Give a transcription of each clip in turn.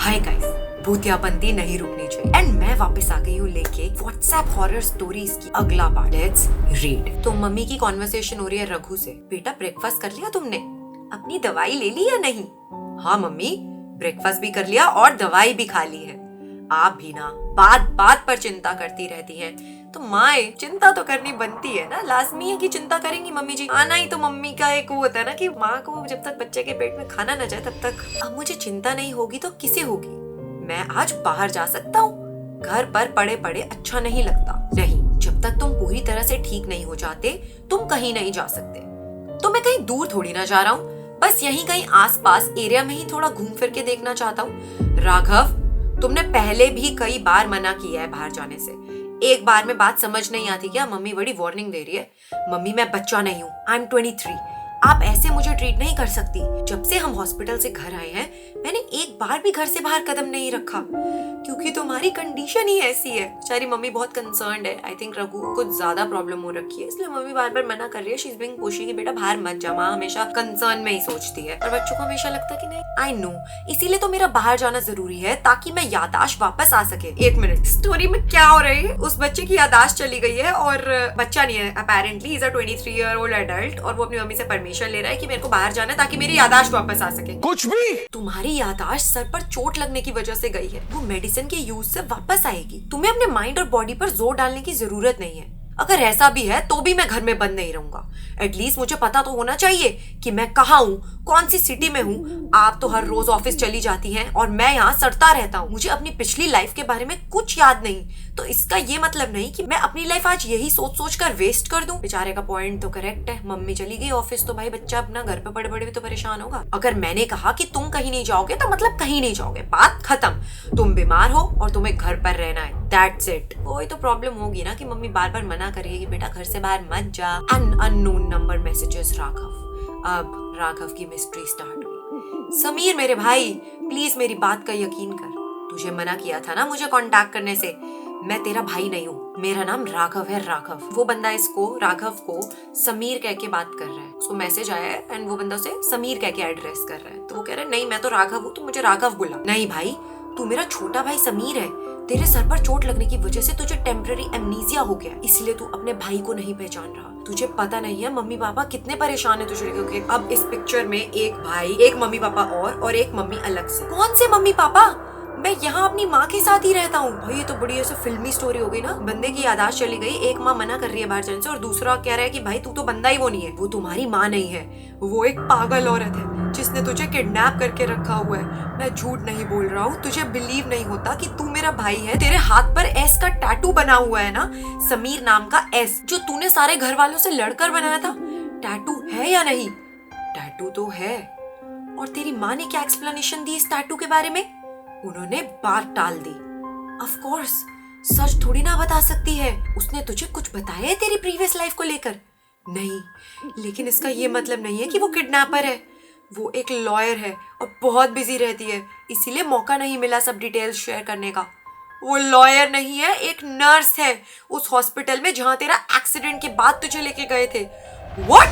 Hi guys, भूतियापंती नहीं रुकनी चाहिए and मैं वापस आ गई हूँ लेके व्हाट्सएप हॉरर स्टोरीज की अगला पार्ट। Let's read. तो मम्मी की कॉन्वर्सेशन हो रही है रघु से। बेटा ब्रेकफास्ट कर लिया तुमने? अपनी दवाई ले ली या नहीं? हाँ मम्मी, ब्रेकफास्ट भी कर लिया और दवाई भी खा ली है। आप भी ना बात बात पर चिंता करती रहती हैं। तो माए, चिंता तो करनी बनती है ना, लाजमी है कि चिंता करेंगी मम्मी जी। आना ही तो मम्मी का एक वो होता है ना कि माँ को जब तक बच्चे के पेट में खाना न जाए तब तक। अब मुझे चिंता नहीं होगी तो किसे होगी? मैं आज बाहर जा सकता हूँ। घर पर पड़े पड़े अच्छा नहीं लगता। नहीं, जब तक तुम पूरी तरह से ठीक नहीं हो जाते तुम कहीं नहीं जा सकते। तो मैं कहीं दूर थोड़ी ना जा रहा हूँ, बस यहीं कहीं आसपास एरिया में ही थोड़ा घूम फिर के देखना चाहता हूँ। राघव, तुमने पहले भी कई बार मना किया है बाहर जाने से। एक बार में बात समझ नहीं आती क्या? मम्मी बड़ी वार्निंग दे रही है। मम्मी मैं बच्चा नहीं हूँ, आई एम 23। आप ऐसे मुझे ट्रीट नहीं कर सकती। जब से हम हॉस्पिटल से घर आए हैं मैंने एक बार भी घर से बाहर कदम नहीं रखा, क्योंकि तुम्हारी कंडीशन ही ऐसी है। बेचारी मम्मी बहुत कंसर्न्ड है। आई थिंक रघु को कुछ ज्यादा प्रॉब्लम हो रखी है, इसलिए मम्मी बार बार मना कर रही है। शी इज बीइंग पुशी कि बेटा बाहर मत जा। माँ हमेशा कंसर्न में ही सोचती है और बच्चों को हमेशा लगता है कि नहीं। आई नो, इसीलिए तो मेरा बाहर जाना जरूरी है ताकि मैं याददाश्त वापस आ सके। एक मिनट, स्टोरी में क्या हो रही है? उस बच्चे की याददाश्त चली गई है और बच्चा नहीं है, apparently is a 23-year-old adult, और वो अपनी मम्मी से परमिशन ले रहा है कि मेरे को बाहर जाना है ताकि मेरी याददाश्त वापस आ सके। कुछ भी तुम्हारी याददाश्त सर पर चोट लगने की वजह से गई है, वो मेडिसिन के यूज से वापस आएगी। तुम्हें अपने माइंड और बॉडी पर जोर डालने की जरूरत नहीं है। अगर ऐसा भी है तो भी मैं घर में बंद नहीं रहूंगा। एटलीस्ट मुझे पता तो होना चाहिए कि मैं कहाँ हूँ, कौन सी सिटी में हूँ। आप तो हर रोज ऑफिस चली जाती हैं और मैं यहाँ सड़ता रहता हूँ। मुझे अपनी पिछली लाइफ के बारे में कुछ याद नहीं, तो इसका ये मतलब नहीं कि मैं अपनी लाइफ आज यही सोच सोच कर वेस्ट कर दूं। बेचारे का पॉइंट तो करेक्ट है। मम्मी चली गई ऑफिस तो भाई बच्चा अपना घर पे पड़े पड़े भी तो परेशान होगा। अगर मैंने कहा कि तुम कहीं नहीं जाओगे तो मतलब कहीं नहीं जाओगे, बात खत्म। तुम बीमार हो और तुम्हें घर पर रहना है, दैट्स इट। कोई तो प्रॉब्लम होगी ना कि मम्मी बार बार मना करेगी कि बेटा घर से बाहर मत जा। Unknown number messages Raghav. अब राघव की मिस्ट्री स्टार्ट हुई। समीर मेरे भाई, प्लीज मेरी बात का यकीन कर। तुझे मना किया था ना मुझे कांटेक्ट करने से। मैं तेरा भाई नहीं हूँ, मेरा नाम राघव है, राघव। वो बंदा इसको, राघव को समीर कह के बात कर रहा है। उसको मैसेज आया है एंड वो बंदा उसे समीर कह के एड्रेस कर रहा है। तो वो कह रहा है नहीं मैं तो राघव हूँ, तो मुझे राघव बुला। नहीं भाई, तू मेरा छोटा भाई समीर है। तेरे सर पर चोट लगने की वजह से तुझे टेम्पररी एमनीजिया हो गया, इसलिए तू अपने भाई को नहीं पहचान रहा। तुझे पता नहीं है मम्मी पापा कितने परेशान है तुझे, क्योंकि अब इस पिक्चर में एक भाई, एक मम्मी पापा और एक मम्मी अलग से। कौन से मम्मी पापा? मैं यहाँ अपनी माँ के साथ ही रहता हूँ। भाई ये तो बड़ी ऐसे फिल्मी स्टोरी हो गई ना। बंदे की याददाश्त चली गई, एक माँ मना कर रही है बाहर जाने से और दूसरा कह रहा है कि भाई तू तो बंदा ही वो नहीं है। वो तुम्हारी माँ नहीं है, वो एक पागल औरत है जिसने तुझे किडनैप करके रखा हुआ है। मैं झूठ नहीं बोल रहा हूँ, तुझे बिलीव नहीं होता कि तू मेरा भाई है। तेरे हाथ पर एस का टैटू बना हुआ है ना, समीर नाम का एस, जो तूने सारे घर वालों से लड़कर बनाया था। टैटू है या नहीं? टैटू तो है। और तेरी माँ ने क्या एक्सप्लेनेशन दी इस टैटू के बारे में? उन्होंने बात टाल दी। ऑफ कोर्स, सच थोड़ी ना बता सकती है। उसने तुझे कुछ बताया है तेरी प्रीवियस लाइफ को लेकर? नहीं, लेकिन इसका ये मतलब नहीं है कि वो किडनैपर है। वो एक लॉयर है और बहुत बिजी रहती है, इसीलिए मौका नहीं मिला सब डिटेल्स शेयर करने का। वो लॉयर नहीं है, एक नर्स है उस हॉस्पिटल में जहां तेरा एक्सीडेंट के बाद तुझे लेके गए थे। व्हाट?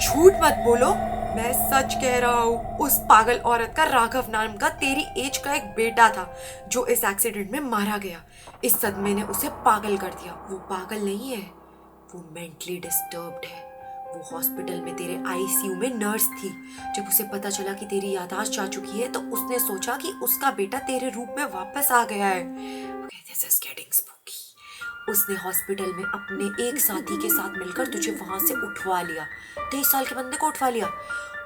झूठ मत बोलो, मैं सच कह रहा हूँ। उस पागल औरत का राघव नाम का तेरी एज का एक बेटा था जो इस एक्सीडेंट में मारा गया। इस सदमे ने उसे पागल कर दिया। वो पागल नहीं है, वो मेंटली डिस्टर्ब्ड है। वो हॉस्पिटल में तेरे आईसीयू में नर्स थी। जब उसे पता चला कि तेरी याददाश्त जा चुकी है तो उसने सोचा कि उसका बेटा तेरे रूप में वापस आ गया है। Okay, this is getting spooky. उसने हॉस्पिटल में अपने एक साथी के साथ मिलकर तुझे वहां से उठवा लिया, 23 साल के बंदे को उठवा लिया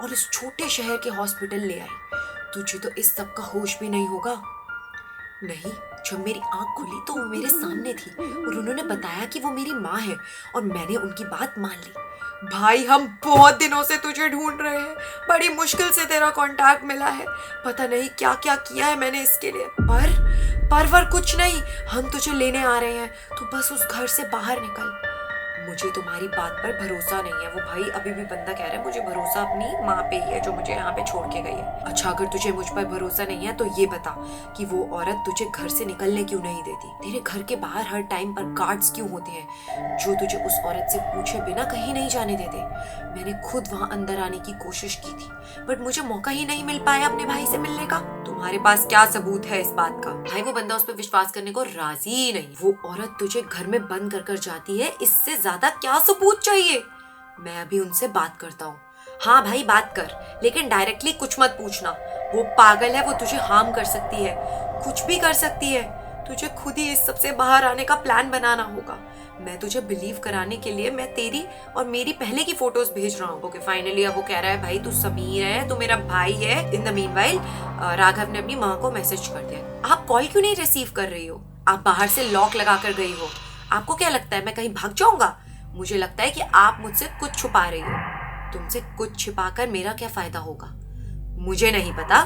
और इस छोटे शहर के हॉस्पिटल ले आई। तुझे तो इस सब का होश भी नहीं होगा। नहीं, जब मेरी आंख खुली तो वो मेरे सामने थी और उन्होंने बताया कि वो मेरी माँ है और मैंने उनकी बात मान ली। भाई हम बहुत दिनों से तुझे ढूंढ रहे हैं, बड़ी मुश्किल से तेरा कांटेक्ट मिला है। पता नहीं क्या क्या किया है मैंने इसके लिए, पर कुछ नहीं। हम तुझे लेने आ रहे हैं, तो बस उस घर से बाहर निकल। मुझे तुम्हारी बात पर भरोसा नहीं है। वो भाई अभी भी बंदा कह रहा है मुझे भरोसा अपनी माँ पे ही है जो मुझे यहाँ पे छोड़ के गई है। अच्छा, अगर तुझे मुझ पर भरोसा नहीं है तो ये बता कि वो औरत तुझे घर से निकलने क्यों नहीं देती? तेरे घर के बाहर हर टाइम पर गार्ड्स क्यों होते हैं जो तुझे उस औरत से पूछे बिना कहीं नहीं जाने देते? मैंने खुद वहाँ अंदर आने की कोशिश की थी बट मुझे मौका ही नहीं मिल पाया अपने भाई से मिलने का। तुम्हारे पास क्या सबूत है इस बात का? भाई वो बंदा उस पर विश्वास करने को राजी ही नहीं। वो औरत तुझे घर में बंद कर कर जाती है, इससे ज्यादा क्या सबूत चाहिए? मैं अभी उनसे बात करता हूँ। हाँ भाई बात कर, लेकिन डायरेक्टली कुछ मत पूछना। वो पागल है, वो तुझे हार्म कर सकती है, कुछ भी कर सकती है। तुझे खुद ही इस सबसे बाहर आने का प्लान बनाना होगा। मैं तुझे बिलीव कराने के लिए मैं तेरी और मेरी पहले की फोटोज भेज रहा हूँ। ओके फाइनली अब वो कह रहा है भाई तू समीर है, तू मेरा भाई है। इन द मीनवाइल राघव ने अपनी माँ को मैसेज कर दिया। आप कॉल क्यों नहीं रिसीव कर रही हो? आप बाहर से लॉक लगा कर गई हो। आपको क्या लगता है मैं कहीं भाग जाऊंगा? मुझे लगता है कि आप मुझसे कुछ छुपा रही हो। तुमसे कुछ छिपाकर मेरा क्या फायदा होगा मुझे नहीं पता,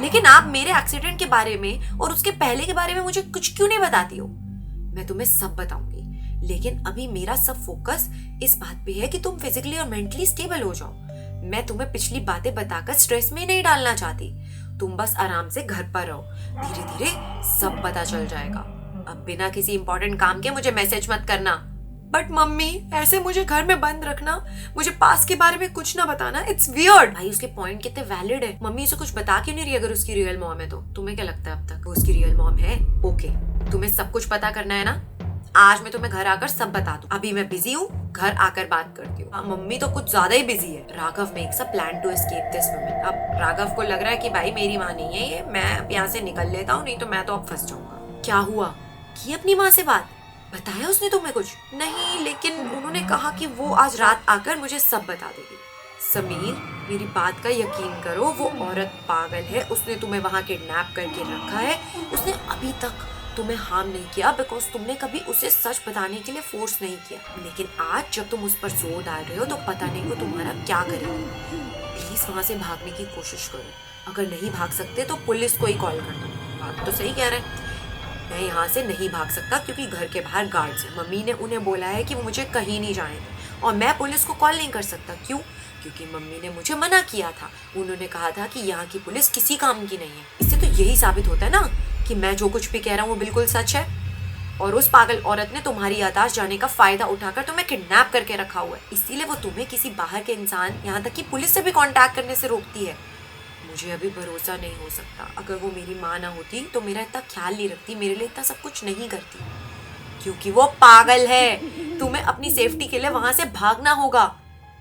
लेकिन आप मेरे एक्सीडेंट के बारे में और उसके पहले के बारे में मुझे कुछ क्यों नहीं बताती हो? मैं तुम्हें सब बताऊंगी, लेकिन अभी मेरा सब फोकस इस बात पे है कि तुम फिजिकली और मेंटली स्टेबल हो जाओ। मैं तुम्हें पिछली बातें बताकर स्ट्रेस में नहीं डालना चाहती। तुम बस आराम से घर पर रहो, धीरे धीरे सब पता चल जाएगा। अब बिना किसी इंपॉर्टेंट काम के मुझे मैसेज मत करना। बट मम्मी ऐसे मुझे घर में बंद रखना, मुझे पास के बारे में कुछ ना बताना, इट्स वियर्ड। भाई उसके पॉइंट कितने वैलिड है। मम्मी उसे कुछ बता क्यों नहीं रही अगर उसकी रियल मॉम है तो? तुम्हें क्या लगता है अब तक वो उसकी रियल मॉम है? ओके तुम्हें सब कुछ पता करना है ना? आज मैं तुम्हें घर आकर सब बता दूं। अभी मैं बिजी हूँ, घर आकर बात करती हूँ। मम्मी तो कुछ ज्यादा ही बिजी है। Raghav makes a plan to escape this woman. अब राघव को लग रहा है कि भाई मेरी माँ नहीं है ये, मैं अब यहाँ से निकल लेता हूँ, नहीं तो मैं तो अब फंस जाऊंगा। क्या हुआ? की अपनी माँ से बात? बताया उसने तुम्हें कुछ? नहीं, लेकिन उन्होंने कहा कि वो आज रात आकर मुझे सब बता देगी। समीर मेरी बात का यकीन करो, वो औरत पागल है। उसने तुम्हें वहाँ किडनैप करके रखा है। उसने अभी तक तुम्हें हार्म नहीं किया बिकॉज तुमने कभी उसे सच बताने के लिए फोर्स नहीं किया। लेकिन आज जब तुम उस पर जोर डाल रहे हो तो पता नहीं वो तुम्हारा क्या करेगी। प्लीज वहाँ से भागने की कोशिश करो। अगर नहीं भाग सकते तो पुलिस को ही कॉल कर दो। बात तो सही कह रहे हैं। मैं यहाँ से नहीं भाग सकता क्योंकि घर के बाहर गार्ड्स हैं। मम्मी ने उन्हें बोला है कि वो मुझे कहीं नहीं जाने और मैं पुलिस को कॉल नहीं कर सकता। क्यों? क्योंकि मम्मी ने मुझे मना किया था। उन्होंने कहा था कि यहाँ की पुलिस किसी काम की नहीं है। इससे तो यही साबित होता है ना कि मैं जो कुछ भी कह रहा हूँ वो बिल्कुल सच है। और उस पागल औरत ने तुम्हारी याददाश्त जाने का फायदा उठाकर तुम्हें किडनैप करके रखा हुआ है। इसीलिए वो तुम्हें किसी बाहर के इंसान, यहाँ तक कि पुलिस से भी कांटेक्ट करने से रोकती है। मुझे अभी भरोसा नहीं हो सकता। अगर वो मेरी माँ ना होती तो मेरा इतना ख्याल नहीं रखती, मेरे लिए इतना सब कुछ नहीं करती, क्योंकि वो पागल है। तुम्हें अपनी सेफ्टी के लिए वहां से भागना होगा।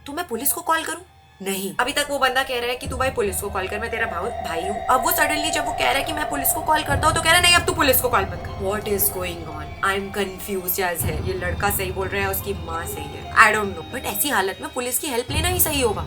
तो मैं पुलिस को कॉल करूं? नहीं, अभी तक वो बंदा कह रहा है कि तू भाई पुलिस को कॉल कर, मैं तेरा भाई हूँ। अब वो सडनली जब वो कह रहा है कि मैं पुलिस को कॉल करता हूँ तो कह रहा है नहीं अब तू पुलिस को कॉल मत कर। What is going on? I am confuse. है ये लड़का सही बोल रहा है, उसकी माँ सही है, आई डोंट नो। बट ऐसी हालत में पुलिस की हेल्प लेना ही सही होगा।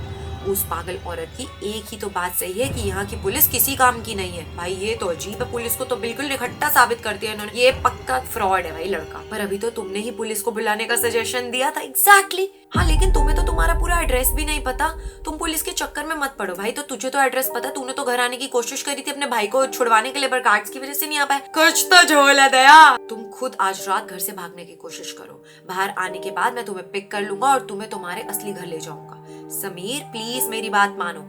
उस पागल औरत की एक ही तो बात सही है कि यहाँ की पुलिस किसी काम की नहीं है। भाई ये तो अजीब है, पुलिस को तो बिल्कुल निखट्टा साबित कर दिया इन्होंने। ये पक्का फ्रॉड है भाई लड़का। पर अभी तो तुमने ही पुलिस को बुलाने का सजेशन दिया था। एग्जैक्टली। हाँ लेकिन तुम्हें तो तुम्हारा पूरा एड्रेस भी नहीं पता। तुम पुलिस के चक्कर में मत पड़ो भाई। तो तुझे तो एड्रेस पता, तूने तो घर आने की कोशिश करी थी अपने भाई को छुड़वाने के लिए, पर गार्ड्स की वजह से नहीं आ पाए। कुछ तो झोल है दया। तुम खुद आज रात घर से भागने की कोशिश करो। बाहर आने के बाद मैं तुम्हें पिक कर लूंगा और तुम्हें तुम्हारे असली घर ले जाऊंगा। समीर प्लीज मेरी बात मानो,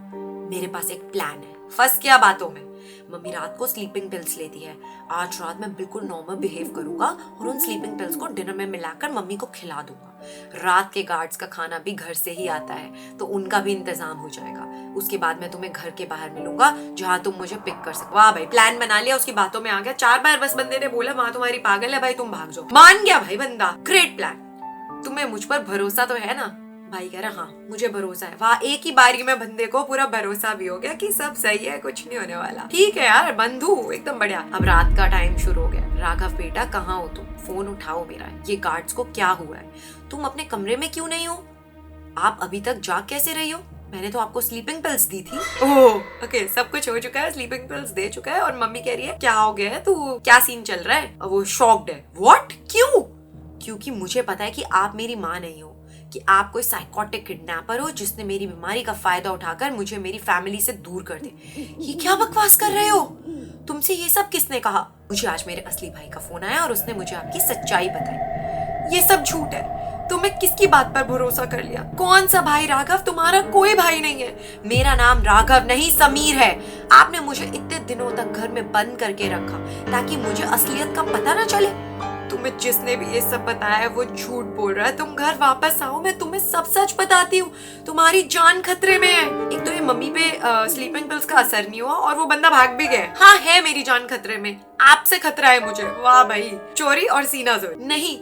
मेरे पास एक प्लान है। फंस गया बातों में। मम्मी रात को स्लीपिंग पिल्स लेती है। आज रात मैं बिल्कुल नॉर्मल बिहेव करूंगा और उन स्लीपिंग पिल्स को डिनर में मिलाकर मम्मी को खिला दूंगा। रात के गार्ड्स का खाना भी घर से ही आता है तो उनका भी इंतजाम हो जाएगा। उसके बाद मैं तुम्हें घर के बाहर मिलूंगा जहाँ तुम मुझे पिक कर सको। वाह भाई प्लान बना लिया, उसकी बातों में आ गया। 4 बार बस बंदे ने बोला माँ तुम्हारी पागल है, भाई तुम भाग जाओ। मान गया भाई बंदा। Great plan. तुम्हें मुझ पर भरोसा तो है ना? भाई कह रहा हाँ मुझे भरोसा है। वहाँ एक ही बारी में बंदे को पूरा भरोसा भी हो गया कि सब सही है, कुछ नहीं होने वाला। ठीक है यार बंधु, एकदम बढ़िया। अब रात का टाइम शुरू हो गया। राघव बेटा कहाँ हो तुम? फोन उठाओ मेरा। ये गार्ड्स को क्या हुआ है? तुम अपने कमरे में क्यों नहीं हो? आप अभी तक जाग कैसे रही हो? मैंने तो आपको स्लीपिंग पिल्स दी थी। ओह ओके, सब कुछ हो चुका है, स्लीपिंग पिल्स दे चुका है। और मम्मी कह रही है क्या हो गया है, तू क्या सीन चल रहा है? वो शॉक्ड है। व्हाट? क्यों? क्योंकि मुझे पता है कि आप मेरी माँ नहीं हो, कि आप कोई साइकोटिक किडनैपर हो जिसने मेरी बीमारी का फायदा उठाकर मुझे मेरी फैमिली से दूर कर दे। ये क्या बकवास कर रहे हो? तुमसे ये सब किसने कहा? मुझे आज मेरे असली भाई का फोन आया और उसने मुझे आपकी सच्चाई बताई। ये सब झूठ है। तुम्हें किसकी बात पर भरोसा कर लिया? कौन सा भाई राघव? तुम्हारा कोई भाई नहीं है। मेरा नाम राघव नहीं समीर है। आपने मुझे इतने दिनों तक घर में बंद करके रखा ताकि मुझे असलियत का पता ना चले। तुम्हें जिसने भी ये सब बताया है वो झूठ बोल रहा है। तुम घर वापस आओ, मैं तुम्हें सब सच बताती हूँ। तुम्हारी जान खतरे में है। एक तो ये मम्मी पे स्लीपिंग पिल्स का असर नहीं हुआ और वो बंदा भाग भी गया। हाँ, है मेरी जान खतरे में। आपसे खतरा है मुझे। वाह भाई, चोरी और सीना जोर। नहीं,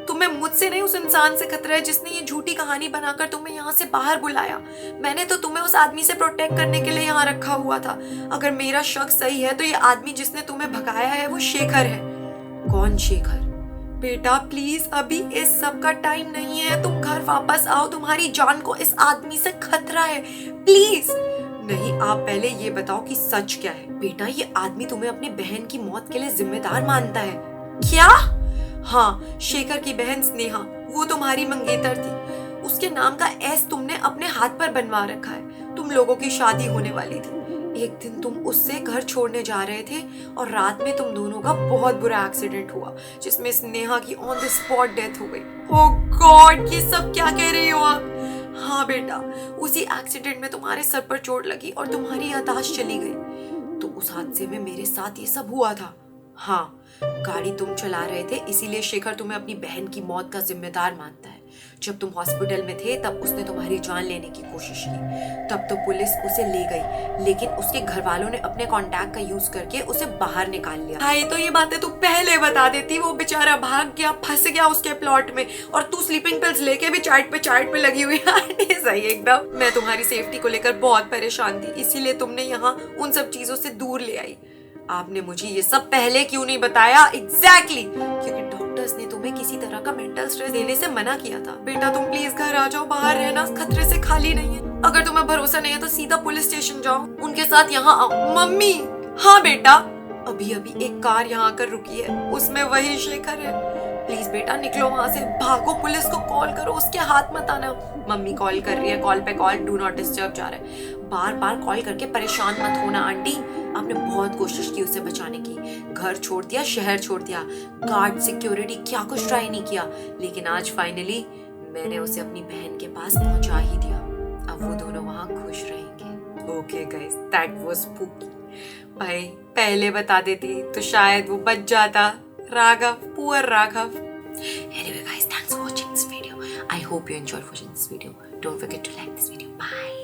तुम्हें मुझसे नहीं, उस इंसान से खतरा है जिसने ये झूठी कहानी बनाकर तुम्हें यहाँ से बाहर बुलाया। मैंने तो तुम्हें उस आदमी से प्रोटेक्ट करने के लिए यहाँ रखा हुआ था। अगर मेरा शक सही है तो ये आदमी जिसने तुम्हें भगाया है वो शेखर है। कौन शेखर? बेटा प्लीज, अभी इस सब का टाइम नहीं है। तुम घर वापस आओ, तुम्हारी जान को इस आदमी से खतरा है। प्लीज। नहीं, आप पहले ये बताओ कि सच क्या है। बेटा, ये आदमी तुम्हें अपनी बहन की मौत के लिए जिम्मेदार मानता है। क्या? हाँ, शेखर की बहन स्नेहा, वो तुम्हारी मंगेतर थी। उसके नाम का एस तुमने अपने हाथ पर बनवा रखा है। तुम लोगों की शादी होने वाली थी। एक दिन तुम उससे घर छोड़ने जा रहे थे और रात में तुम दोनों का बहुत बुरा एक्सीडेंट हुआ जिसमें स्नेहा की ऑन द स्पॉट डेथ हो गई। ओह गॉड, ये सब क्या कह रही हो आप? हाँ बेटा, उसी एक्सीडेंट में तुम्हारे सर पर चोट लगी और तुम्हारी याददाश्त चली गई। तो उस हादसे में मेरे साथ ये सब हुआ था। हाँ, गाड़ी तुम चला रहे थे, इसीलिए शेखर तुम्हें अपनी बहन की मौत का जिम्मेदार मानता है। जब तुम हॉस्पिटल में थे तब उसने तुम्हारी जान लेने की कोशिश की। तब तो पुलिस उसे ले गई, लेकिन उसके घर वालों ने अपने कॉन्टैक्ट का यूज करके उसे बाहर निकाल लिया। भाई, तो ये बातें तू पहले बता देती। वो बेचारा भाग गया, फंस गया उसके प्लॉट में, और तू स्लीपिंग पिल्स लेके भी चार्ट पे लगी हुई है। सही एकदम। मैं तुम्हारी सेफ्टी को लेकर बहुत परेशान थी, इसीलिए तुमने यहाँ उन सब चीजों से दूर ले आई। आपने मुझे ये सब पहले क्यों नहीं बताया? एग्जैक्टली, क्योंकि डॉक्टर्स ने तुम्हें किसी तरह का मेंटल स्ट्रेस देने से मना किया था। बेटा तुम प्लीज घर आ जाओ, बाहर रहना खतरे से खाली नहीं है। अगर तुम्हें भरोसा नहीं है तो सीधा पुलिस स्टेशन जाओ, उनके साथ यहाँ आओ। मम्मी। हाँ बेटा, अभी अभी एक कार यहाँ आकर रुकी है, उसमें वही शेखर है। प्लीज बेटा निकलो वहां से, भागो, पुलिस को कॉल करो, उसके हाथ मत आना। मम्मी कॉल कर रही है, कॉल पे कॉल, डू नॉट डिस्टर्ब जा रहा है। बार बार कॉल करके परेशान मत होना आंटी। आपने बहुत कोशिश की उसे बचाने की, घर छोड़ दिया, शहर छोड़ दिया, गार्ड, सिक्योरिटी, क्या कुछ ट्राई नहीं किया, लेकिन आज फाइनली मैंने उसे अपनी बहन के पास पहुंचा ही दिया। अब वो दोनों वहां खुश रहेंगे। Okay guys, that was spooky. भाई पहले बता देती तो शायद वो बच जाता। Raghav, poor Raghav. Anyway guys, thanks for watching this video. I hope you enjoyed watching this video. Don't forget to like this video. Bye.